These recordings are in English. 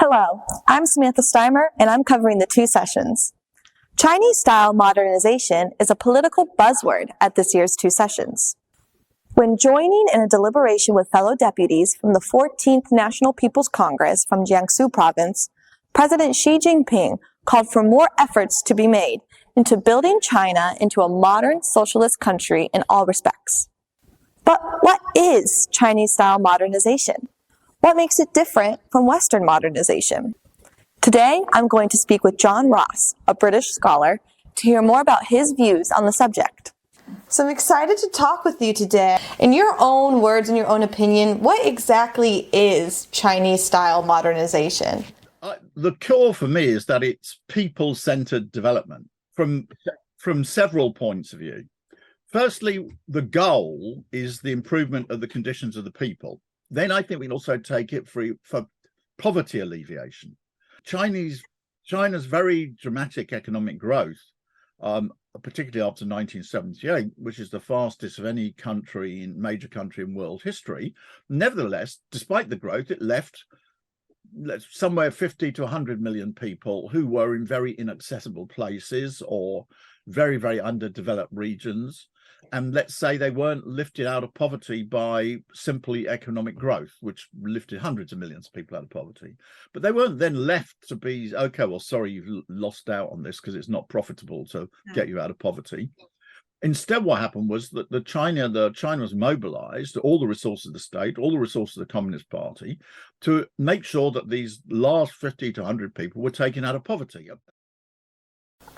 Hello, I'm Samantha Stimer, and I'm covering the two sessions. Chinese-style modernization is a political buzzword at this year's two sessions. When joining in a deliberation with fellow deputies from the 14th National People's Congress from Jiangsu province, President Xi Jinping called for more efforts to be made into building China into a modern socialist country in all respects. But what is Chinese-style modernization? What makes it different from Western modernization? Today, I'm going to speak with John Ross, a British scholar, to hear more about his views on the subject. So I'm excited to talk with you today. In your own words, in your own opinion, what exactly is Chinese-style modernization? The core for me is that it's people-centered development from several points of view. Firstly, the goal is the improvement of the conditions of the people. Then I think we can also take it for poverty alleviation. China's very dramatic economic growth, particularly after 1978, which is the fastest of any major country in world history. Nevertheless, despite the growth, it left somewhere 50 to 100 million people who were in very inaccessible places or very, very underdeveloped regions. And let's say they weren't lifted out of poverty by simply economic growth, which lifted hundreds of millions of people out of poverty. But they weren't then left to be, okay, well, sorry, you've lost out on this because it's not profitable to get you out of poverty. Instead, what happened was that China was mobilized, all the resources of the state, all the resources of the Communist Party, to make sure that these last 50 to 100 people were taken out of poverty.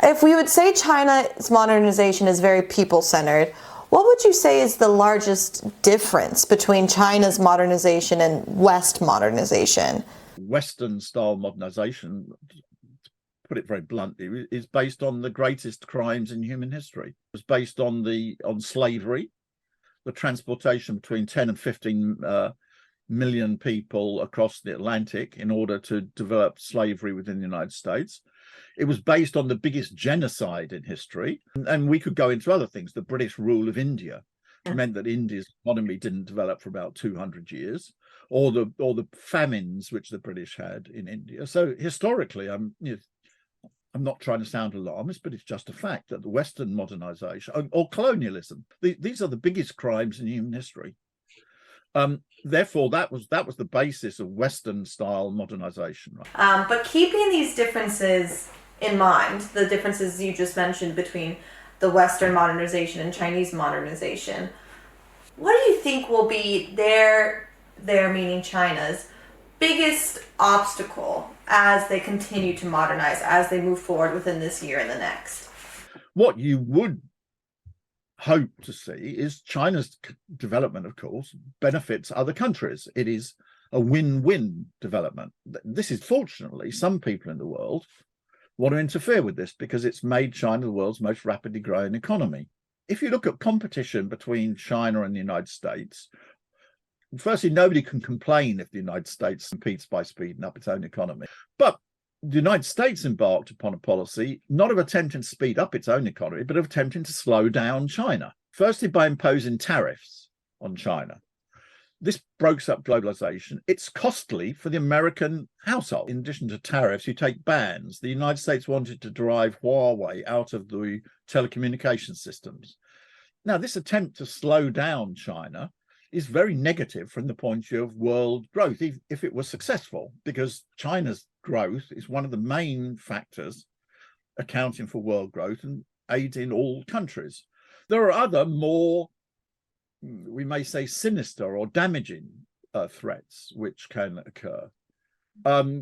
If we would say China's modernization is very people-centered, what would you say is the largest difference between China's modernization and West modernization? Western-style modernization, to put it very bluntly, is based on the greatest crimes in human history. It was based on slavery, the transportation between 10 and 15 million people across the Atlantic in order to develop slavery within the United States. It was based on the biggest genocide in history. And we could go into other things. The British rule of India meant that India's economy didn't develop for about 200 years, or the famines which the British had in India. So historically, I'm not trying to sound alarmist, but it's just a fact that the Western modernization or colonialism, these are the biggest crimes in human history. Therefore, that was the basis of Western-style modernization. Right? But keeping these differences in mind, the differences you just mentioned between the Western modernization and Chinese modernization, what do you think will be their meaning China's biggest obstacle as they continue to modernize, as they move forward within this year and the next? What you would hope to see is China's development, of course, benefits other countries. It is a win-win development. This is, fortunately, some people in the world want to interfere with this because it's made China the world's most rapidly growing economy. If you look at competition between China and the United States, firstly, nobody can complain if the United States competes by speeding up its own economy. But the United States embarked upon a policy not of attempting to speed up its own economy, but of attempting to slow down China. Firstly, by imposing tariffs on China. This breaks up globalization. It's costly for the American household. In addition to tariffs, you take bans. The United States wanted to drive Huawei out of the telecommunications systems. Now, this attempt to slow down China is very negative from the point of view of world growth, if it was successful, because China's growth is one of the main factors accounting for world growth and aiding all countries. There are other more, we may say, sinister or damaging threats which can occur,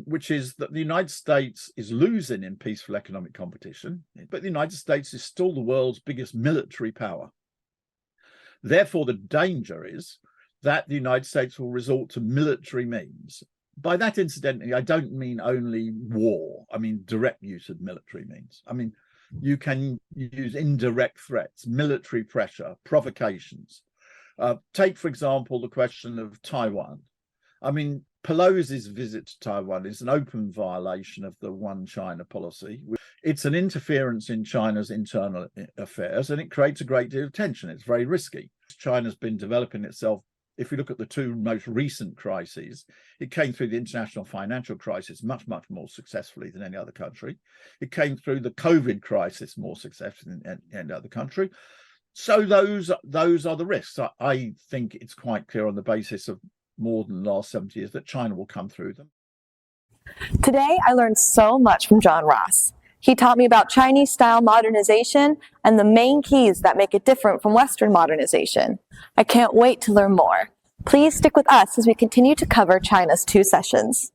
which is that the United States is losing in peaceful economic competition, but the United States is still the world's biggest military power. Therefore, the danger is that the United States will resort to military means. By that, incidentally, I don't mean only war. I mean direct use of military means. I mean, you can use indirect threats, military pressure, provocations. Take, for example, the question of Taiwan. I mean, Pelosi's visit to Taiwan is an open violation of the One China policy. It's an interference in China's internal affairs, and it creates a great deal of tension. It's very risky. China's been developing itself if you look at the two most recent crises, it came through the international financial crisis much, much more successfully than any other country. It came through the COVID crisis more successfully than any other country. So those are the risks. I think it's quite clear on the basis of more than the last 70 years that China will come through them. Today, I learned so much from John Ross. He taught me about Chinese-style modernization and the main keys that make it different from Western modernization. I can't wait to learn more. Please stick with us as we continue to cover China's 2 sessions.